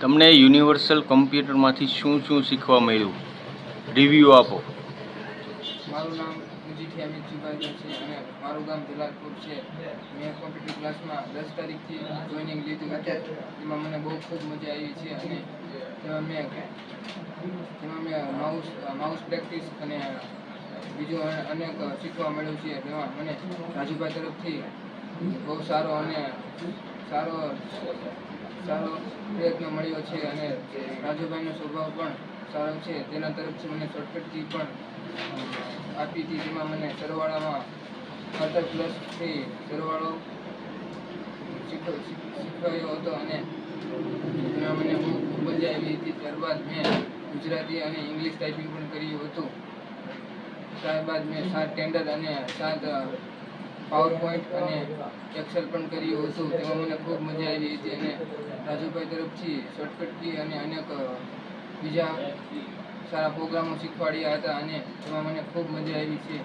તમને યુનિવર્સલ કમ્પ્યુટરમાંથી શું શું શીખવા મળ્યું? રિવ્યૂ આપો. મારું નામ મુજીઠી અમિત ચુકાદા છે અને મારું ગામ જલાલપુર છે. મેં કોમ્પ્યુટર ક્લાસમાં 10 તારીખથી જોઈનિંગ લીધું હતું. એમાં મને બહુ ખૂબ મજા આવી છે અને તેમાં મેં માઉસ પ્રેક્ટિસ અને બીજું અનેક શીખવા મળ્યું છે. તેમાં મને રાજુભાઈ તરફથી બહુ સારો પ્રયત્ન મળ્યો છે અને રાજુભાઈનો સ્વભાવ પણ સારો છે. તેના તરફથી મને શોર્ટકટથી પણ આપી હતી. તેમાં મને સરવાળામાં 18+થી સરવાળો શીખવાયો હતો અને તેમાં મને ખૂબ મજા આવી હતી. ત્યારબાદ મેં ગુજરાતી અને ઇંગ્લિશ ટાઈપિંગ પણ કર્યું હતું. ત્યારબાદ મેં 7 ટેન્ડર અને 7 પાવર પોઈન્ટ અને એક્સેલ પણ કર્યું હતું. તેમાં મને ખૂબ મજા આવી હતી અને રાજુભાઈ તરફથી શોર્ટકટ કી અને અનેક બીજા સારા પ્રોગ્રામો શીખવાડ્યા હતા અને તેમાં મને ખૂબ મજા આવી છે.